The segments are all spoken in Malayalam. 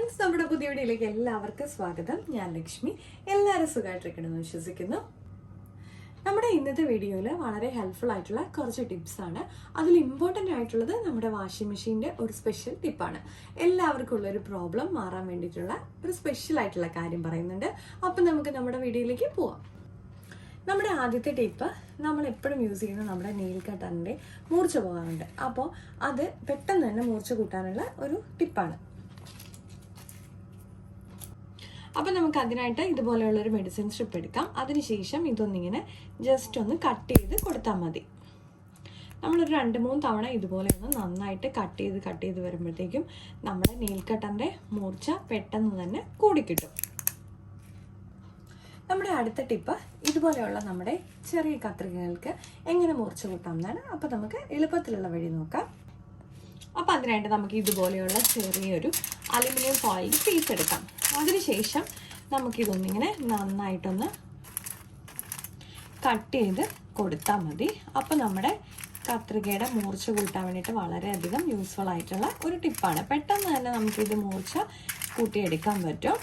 ഫ്രണ്ട്സ്, നമ്മുടെ പുതിയ വീഡിയോയിലേക്ക് എല്ലാവർക്കും സ്വാഗതം. ഞാൻ ലക്ഷ്മി. എല്ലാവരും സുഖമായിട്ടിരിക്കണമെന്ന് വിശ്വസിക്കുന്നു. നമ്മുടെ ഇന്നത്തെ വീഡിയോയിൽ വളരെ ഹെൽപ്ഫുൾ ആയിട്ടുള്ള കുറച്ച് ടിപ്സാണ്. അതിൽ ഇമ്പോർട്ടൻ്റ് ആയിട്ടുള്ളത് നമ്മുടെ വാഷിംഗ് മെഷീൻ്റെ ഒരു സ്പെഷ്യൽ ടിപ്പാണ്. എല്ലാവർക്കും ഉള്ളൊരു പ്രോബ്ലം മാറാൻ വേണ്ടിയിട്ടുള്ള ഒരു സ്പെഷ്യൽ ആയിട്ടുള്ള കാര്യം പറയുന്നുണ്ട്. അപ്പം നമുക്ക് നമ്മുടെ വീഡിയോയിലേക്ക് പോവാം. നമ്മുടെ ആദ്യത്തെ ടിപ്പ്, നമ്മൾ എപ്പോഴും യൂസ് ചെയ്യുന്ന നമ്മുടെ നെയിൽ കട്ടറിൻ്റെ മൂർച്ച പോകാറുണ്ട്. അപ്പോൾ അത് പെട്ടെന്ന് തന്നെ മൂർച്ച കൂട്ടാനുള്ള ഒരു ടിപ്പാണ്. അപ്പം നമുക്ക് അതിനായിട്ട് ഇതുപോലെയുള്ളൊരു മെഡിസിൻ സ്ട്രിപ്പ് എടുക്കാം. അതിനുശേഷം ഇതൊന്നിങ്ങനെ ജസ്റ്റ് ഒന്ന് കട്ട് ചെയ്ത് കൊടുത്താൽ മതി. നമ്മളൊരു 2-3 തവണ ഇതുപോലെ ഒന്ന് നന്നായിട്ട് കട്ട് ചെയ്ത് വരുമ്പോഴത്തേക്കും നമ്മുടെ നെയിൽ കട്ടറിൻ്റെ മൂർച്ച പെട്ടെന്ന് തന്നെ കൂടിക്കിട്ടും. നമ്മുടെ അടുത്ത ടിപ്പ്, ഇതുപോലെയുള്ള നമ്മുടെ ചെറിയ കത്രികകൾക്ക് എങ്ങനെ മൂർച്ച കൂട്ടാം എന്നാണ്. അപ്പോൾ നമുക്ക് എളുപ്പത്തിലുള്ള വഴി നോക്കാം. അപ്പോൾ അതിനായിട്ട് നമുക്ക് ഇതുപോലെയുള്ള ചെറിയൊരു അലുമിനിയം ഫോയിൽ പീസ് എടുക്കാം. അതിനുശേഷം നമുക്കിതൊന്നിങ്ങനെ നന്നായിട്ടൊന്ന് കട്ട് ചെയ്ത് കൊടുത്താൽ മതി. അപ്പോൾ നമ്മുടെ കത്രികയുടെ മൂർച്ച കൂട്ടാൻ വേണ്ടിയിട്ട് വളരെയധികം യൂസ്ഫുൾ ആയിട്ടുള്ള ഒരു ടിപ്പാണ്. പെട്ടെന്ന് തന്നെ നമുക്കിത് മൂർച്ച കൂട്ടിയെടുക്കാൻ പറ്റും.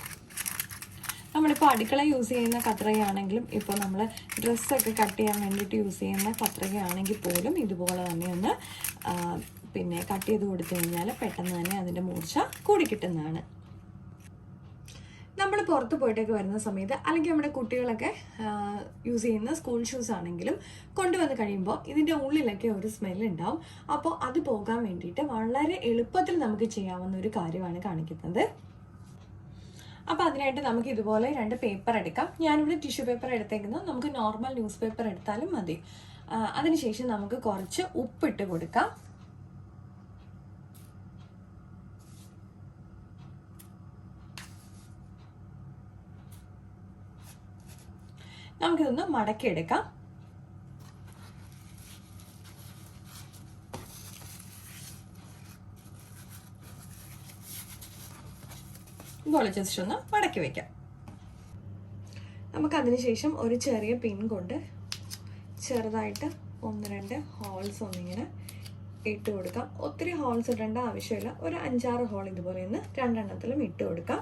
നമ്മളിപ്പോൾ അടുക്കള യൂസ് ചെയ്യുന്ന കത്രികയാണെങ്കിലും, ഇപ്പോൾ നമ്മൾ ഡ്രസ്സൊക്കെ കട്ട് ചെയ്യാൻ വേണ്ടിയിട്ട് യൂസ് ചെയ്യുന്ന കത്രികയാണെങ്കിൽ പോലും ഇതുപോലെ തന്നെ ഒന്ന് കട്ട് ചെയ്ത് കൊടുത്തു കഴിഞ്ഞാൽ പെട്ടെന്ന് തന്നെ അതിൻ്റെ മൂർച്ച കൂടി കിട്ടുന്നതാണ്. നമ്മൾ പുറത്ത് പോയിട്ടൊക്കെ വരുന്ന സമയത്ത്, അല്ലെങ്കിൽ നമ്മുടെ കുട്ടികളൊക്കെ യൂസ് ചെയ്യുന്ന സ്കൂൾ ഷൂസ് ആണെങ്കിലും കൊണ്ടുവന്ന് കഴിയുമ്പോൾ ഇതിൻ്റെ ഉള്ളിലൊക്കെ ഒരു സ്മെൽ ഉണ്ടാവും. അപ്പോൾ അത് പോകാൻ വേണ്ടിയിട്ട് വളരെ എളുപ്പത്തിൽ നമുക്ക് ചെയ്യാവുന്ന ഒരു കാര്യമാണ് കാണിക്കുന്നത്. അപ്പോൾ അതിനായിട്ട് നമുക്ക് ഇതുപോലെ 2 പേപ്പർ എടുക്കാം. ഞാനിവിടെ ടിഷ്യൂ പേപ്പർ എടുത്തേക്കുന്നത്, നമുക്ക് നോർമൽ ന്യൂസ് പേപ്പർ എടുത്താലും മതി. അതിനുശേഷം നമുക്ക് കുറച്ച് ഉപ്പിട്ട് കൊടുക്കാം. നമുക്കിതൊന്ന് മടക്കിയെടുക്കാം. ഇതുപോലെ ജസ്റ്റ് ഒന്ന് മടക്കി വയ്ക്കാം. നമുക്കതിന് ശേഷം ഒരു ചെറിയ പിൻ കൊണ്ട് ചെറുതായിട്ട് 1-2 ഹോൾസ് ഒന്നിങ്ങനെ ഇട്ട് കൊടുക്കാം. ഒത്തിരി ഹോൾസ് ഇടേണ്ട ആവശ്യമില്ല. ഒരു 5-6 ഹോൾ ഇതുപോലെ ഒന്ന് 2 എണ്ണത്തിലും ഇട്ട് കൊടുക്കാം.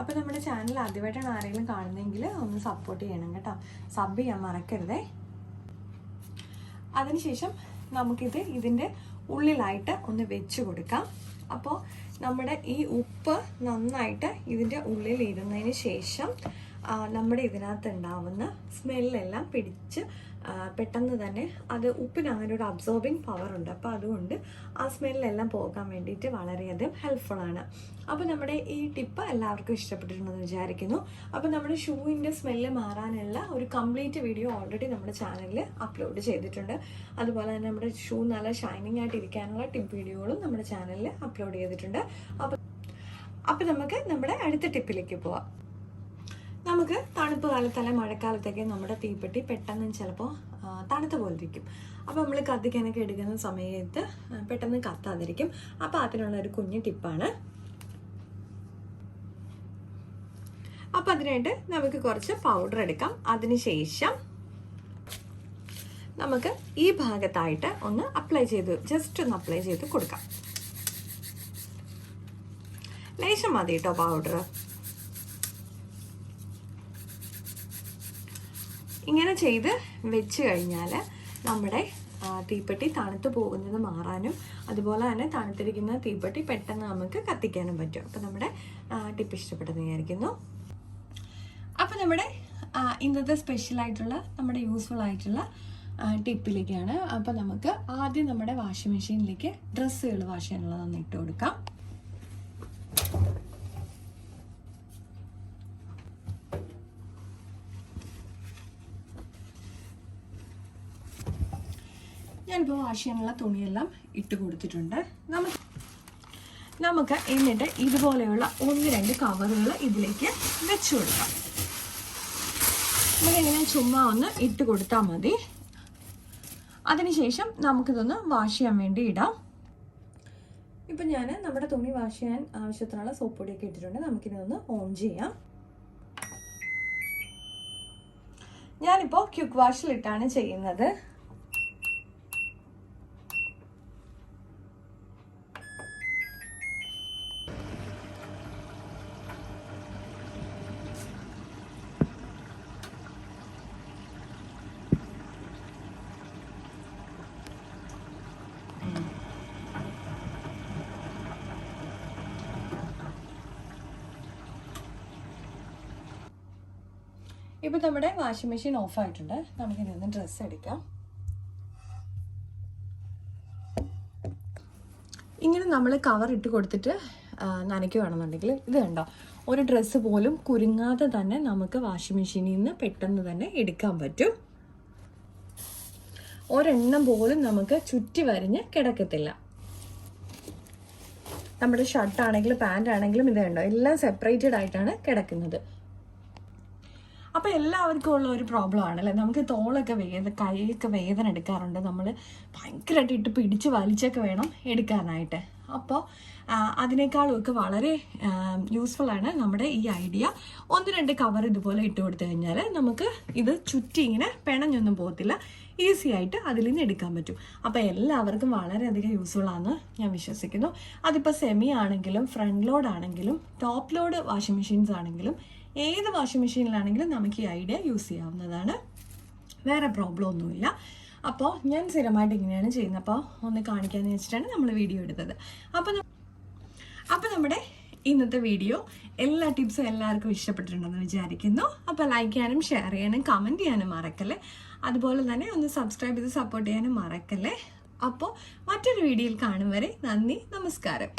അപ്പോൾ നമ്മുടെ ചാനൽ ആദ്യമായിട്ടാണ് ആരെങ്കിലും കാണുന്നതെങ്കിൽ ഒന്ന് സപ്പോർട്ട് ചെയ്യണം കേട്ടോ. സബ് ചെയ്യാൻ മറക്കരുതേ. അതിനുശേഷം നമുക്കിത് ഇതിൻ്റെ ഉള്ളിലായിട്ട് ഒന്ന് വെച്ച് കൊടുക്കാം. അപ്പോൾ നമ്മുടെ ഈ ഉപ്പ് നന്നായിട്ട് ഇതിൻ്റെ ഉള്ളിൽ ഇരുന്നതിന് ശേഷം നമ്മുടെ ഇതിനകത്ത് ഉണ്ടാവുന്ന സ്മെല്ലെല്ലാം പിടിച്ച് പെട്ടെന്ന് തന്നെ അത് ഉപ്പിന് അങ്ങനെ ഒരു അബ്സോർബിങ് പവർ ഉണ്ട്. അപ്പോൾ അതുകൊണ്ട് ആ സ്മെല്ലെല്ലാം പോകാൻ വേണ്ടിയിട്ട് വളരെയധികം ഹെൽപ്ഫുള്ളാണ്. അപ്പോൾ നമ്മുടെ ഈ ടിപ്പ് എല്ലാവർക്കും ഇഷ്ടപ്പെട്ടിട്ടുണ്ടെന്ന് വിചാരിക്കുന്നു. അപ്പോൾ നമ്മുടെ ഷൂവിൻ്റെ സ്മെല്ല് മാറാനുള്ള ഒരു കംപ്ലീറ്റ് വീഡിയോ ഓൾറെഡി നമ്മുടെ ചാനലിൽ അപ്ലോഡ് ചെയ്തിട്ടുണ്ട്. അതുപോലെ തന്നെ നമ്മുടെ ഷൂ നല്ല ഷൈനിങ് ആയിട്ട് ഇരിക്കാനുള്ള ടിപ്പ് വീഡിയോകളും നമ്മുടെ ചാനലിൽ അപ്ലോഡ് ചെയ്തിട്ടുണ്ട്. അപ്പോൾ നമുക്ക് നമ്മുടെ അടുത്ത ടിപ്പിലേക്ക് പോവാം. നമുക്ക് തണുപ്പ് കാലത്തല്ല മഴക്കാലത്തൊക്കെ നമ്മുടെ തീപ്പെട്ടി പെട്ടെന്ന് ചിലപ്പോൾ തണുത്ത പോലെ ഇരിക്കും. അപ്പോൾ നമ്മൾ കത്തിക്കാനൊക്കെ എടുക്കുന്ന സമയത്ത് പെട്ടെന്ന് കത്താതിരിക്കും. അപ്പോൾ അതിനുള്ള ഒരു കുഞ്ഞു ടിപ്പാണ്. അപ്പോൾ അതിനായിട്ട് നമുക്ക് കുറച്ച് പൗഡർ എടുക്കാം. അതിനുശേഷം നമുക്ക് ഈ ഭാഗത്തായിട്ട് ഒന്ന് ജസ്റ്റ് ഒന്ന് അപ്ലൈ ചെയ്ത് കൊടുക്കാം. ലേശം മതി കേട്ടോ പൗഡർ. ഇങ്ങനെ ചെയ്ത് വെച്ച് കഴിഞ്ഞാൽ നമ്മുടെ തീപ്പെട്ടി തണുത്ത് പോകുന്നത് മാറാനും അതുപോലെ തന്നെ തണുത്തിരിക്കുന്ന തീപ്പെട്ടി പെട്ടെന്ന് നമുക്ക് കത്തിക്കാനും പറ്റും. അപ്പോൾ നമ്മുടെ ടിപ്പ് ഇഷ്ടപ്പെട്ടെന്ന് വിചാരിക്കുന്നു. അപ്പോൾ നമ്മുടെ ഇന്നത്തെ സ്പെഷ്യലായിട്ടുള്ള നമ്മുടെ യൂസ്ഫുൾ ആയിട്ടുള്ള ടിപ്പിലേക്കാണ്. അപ്പോൾ നമുക്ക് ആദ്യം നമ്മുടെ വാഷിംഗ് മെഷീനിലേക്ക് ഡ്രസ്സുകൾ വാഷ് ചെയ്യാനുള്ളതൊന്ന് ഇട്ട് കൊടുക്കാം. ഞാനിപ്പോൾ വാഷ് ചെയ്യാനുള്ള തുണിയെല്ലാം ഇട്ട് കൊടുത്തിട്ടുണ്ട്. നമുക്ക് എന്നിട്ട് ഇതുപോലെയുള്ള 1-2 കവറുകൾ ഇതിലേക്ക് വെച്ച് കൊടുക്കാം. നമ്മളിങ്ങനെ ചുമ്മാ ഒന്ന് ഇട്ട് കൊടുത്താൽ മതി. അതിനുശേഷം നമുക്കിതൊന്ന് വാഷ് ചെയ്യാൻ വേണ്ടി ഇടാം. ഇപ്പം ഞാൻ നമ്മുടെ തുണി വാഷ് ചെയ്യാൻ ആവശ്യത്തിനുള്ള സോപ്പ് പൊടിയൊക്കെ ഇട്ടിട്ടുണ്ട്. നമുക്കിതൊന്ന് ഓൺ ചെയ്യാം. ഞാനിപ്പോൾ ക്വിക്ക് വാഷിലിട്ടാണ് ചെയ്യുന്നത്. ഇപ്പം നമ്മുടെ വാഷിംഗ് മെഷീൻ ഓഫായിട്ടുണ്ട്. നമുക്കിതിൽ നിന്ന് ഡ്രസ്സ് എടുക്കാം. ഇങ്ങനെ നമ്മൾ കവർ ഇട്ട് കൊടുത്തിട്ട് നനയ്ക്കുകയാണെന്നുണ്ടെങ്കിൽ ഇത് കണ്ടോ, ഒരു ഡ്രസ്സ് പോലും കുരുങ്ങാതെ തന്നെ നമുക്ക് വാഷിംഗ് മെഷീനിൽ നിന്ന് പെട്ടെന്ന് തന്നെ എടുക്കാൻ പറ്റും. ഒരെണ്ണം പോലും നമുക്ക് ചുറ്റി വരിഞ്ഞ് കിടക്കത്തില്ല. നമ്മുടെ ഷർട്ടാണെങ്കിലും പാൻ്റ് ആണെങ്കിലും ഇത് കണ്ടോ, എല്ലാം സെപ്പറേറ്റഡ് ആയിട്ടാണ് കിടക്കുന്നത്. അപ്പോൾ എല്ലാവർക്കും ഉള്ള ഒരു പ്രോബ്ലം ആണല്ലേ, നമുക്ക് തോളൊക്കെ കൈയൊക്കെ വേദന എടുക്കാറുണ്ട്. നമ്മൾ ഭയങ്കരമായിട്ട് ഇട്ട് പിടിച്ച് വലിച്ചൊക്കെ വേണം എടുക്കാനായിട്ട്. അപ്പോൾ അതിനേക്കാളുമൊക്കെ വളരെ യൂസ്ഫുൾ ആണ് നമ്മുടെ ഈ ഐഡിയ. 1-2 കവർ ഇതുപോലെ ഇട്ട് കൊടുത്തു കഴിഞ്ഞാൽ നമുക്ക് ഇത് ചുറ്റി ഇങ്ങനെ പിണഞ്ഞൊന്നും പോകത്തില്ല, ഈസി ആയിട്ട് അതിൽ നിന്ന് എടുക്കാൻ പറ്റും. അപ്പോൾ എല്ലാവർക്കും വളരെയധികം യൂസ്ഫുൾ ആണെന്ന് ഞാൻ വിശ്വസിക്കുന്നു. അതിപ്പോൾ സെമി ആണെങ്കിലും ഫ്രണ്ട് ലോഡ് ആണെങ്കിലും ടോപ്പ് ലോഡ് വാഷിംഗ് മെഷീൻസ് ആണെങ്കിലും ഏത് വാഷിംഗ് മെഷീനിലാണെങ്കിലും നമുക്ക് ഈ ഐഡിയ യൂസ് ചെയ്യാവുന്നതാണ്. വേറെ പ്രോബ്ലം ഒന്നുമില്ല. അപ്പോൾ ഞാൻ സ്ഥിരമായിട്ട് ഇങ്ങനെയാണ് ചെയ്യുന്നത്. അപ്പോൾ ഒന്ന് കാണിക്കാമെന്ന് വെച്ചിട്ടാണ് നമ്മൾ വീഡിയോ എടുത്തത്. അപ്പോൾ നമ്മുടെ ഇന്നത്തെ വീഡിയോ എല്ലാ ടിപ്സും എല്ലാവർക്കും ഇഷ്ടപ്പെട്ടിട്ടുണ്ടെന്ന് വിചാരിക്കുന്നു. അപ്പോൾ ലൈക്ക് ചെയ്യാനും ഷെയർ ചെയ്യാനും കമൻറ്റ് ചെയ്യാനും മറക്കല്ലേ. അതുപോലെ തന്നെ ഒന്ന് സബ്സ്ക്രൈബ് ചെയ്ത് സപ്പോർട്ട് ചെയ്യാനും മറക്കല്ലേ. അപ്പോൾ മറ്റൊരു വീഡിയോയിൽ കാണും വരെ നന്ദി, നമസ്കാരം.